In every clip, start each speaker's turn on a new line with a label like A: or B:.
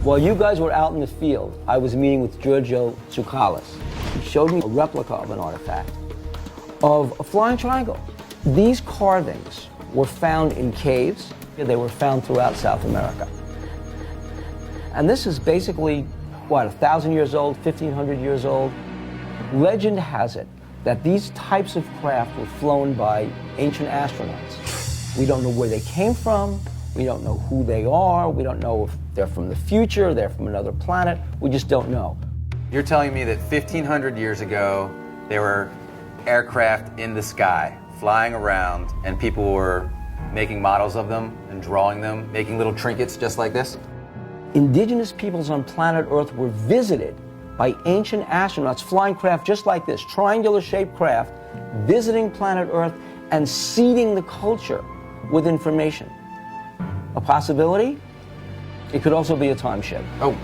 A: While you guys were out in the field, I was meeting with Giorgio Tsoukalis. He showed me a replica of an artifact of a flying triangle. These carvings were found in caves. They were found throughout South America. And this is basically, what, 1,000 years old, 1,500 years old? Legend has it that these types of craft were flown by ancient astronauts. We don't know where they came from. We don't know who they are. We don't know if they're from the future, they're from another planet. We just don't know.
B: You're telling me that 1,500 years ago, there were aircraft in the sky, flying around, and people were making models of them and drawing them, making little trinkets just like this?
A: Indigenous peoples on planet Earth were visited by ancient astronauts flying craft just like this, triangular-shaped craft, visiting planet Earth and seeding the culture with information. A possibility? It could also be a time ship.
B: Oh.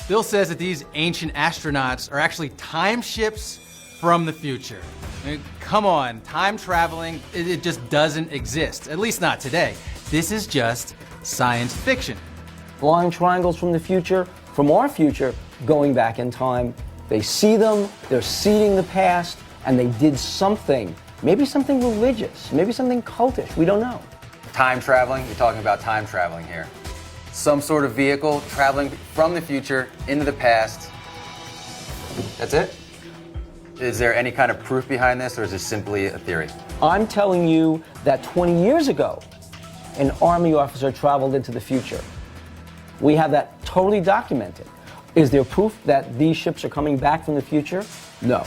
C: Bill says that these ancient astronauts are actually time ships from the future. I mean, come on, time traveling, it just doesn't exist, at least not today. This is just science fiction.
A: Flying triangles from the future, from our future, going back in time. They see them, they're seeding the past, and they did something, maybe something religious, maybe something cultish, we don't know.
B: Time traveling, you're talking about time traveling here. Some sort of vehicle traveling from the future into the past. That's it? Is there any kind of proof behind this, or is this simply a theory?
A: I'm telling you that 20 years ago, an Army officer traveled into the future. We have that totally documented. Is there proof that these ships are coming back from the future? No.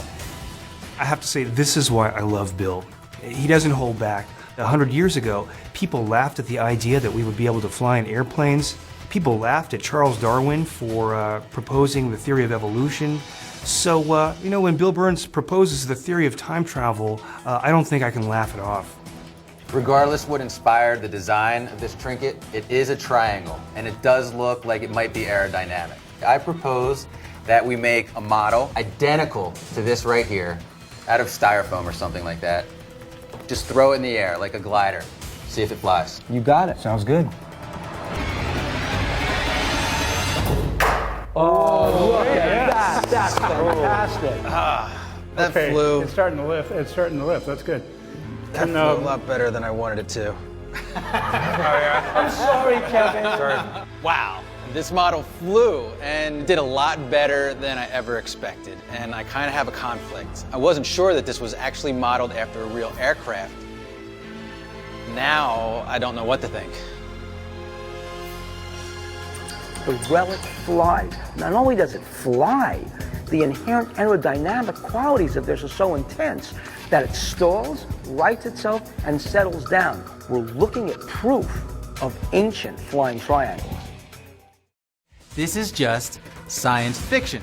D: I have to say, this is why I love Bill. He doesn't hold back. 100 years ago, people laughed at the idea that we would be able to fly in airplanes. People laughed at Charles Darwin for proposing the theory of evolution. So, when Bill Burns proposes the theory of time travel, I don't think I can laugh it off.
B: Regardless what inspired the design of this trinket, it is a triangle, and it does look like it might be aerodynamic. I propose that we make a model identical to this right here, out of styrofoam or something like that. Just throw it in the air like a glider. See if it flies.
A: You got it.
E: Sounds good.
A: Oh, look at that. That's fantastic.
C: That flew.
E: It's starting to lift. It's starting to lift. That's good.
C: That flew a lot better than I wanted it to.
A: I'm sorry, Kevin.
C: Sorry. Wow. This model flew and did a lot better than I ever expected. And I kind of have a conflict. I wasn't sure that this was actually modeled after a real aircraft. Now, I don't know what to think.
A: The relic flies. Not only does it fly, the inherent aerodynamic qualities of this are so intense that it stalls, rights itself, and settles down. We're looking at proof of ancient flying triangles.
C: This is just science fiction.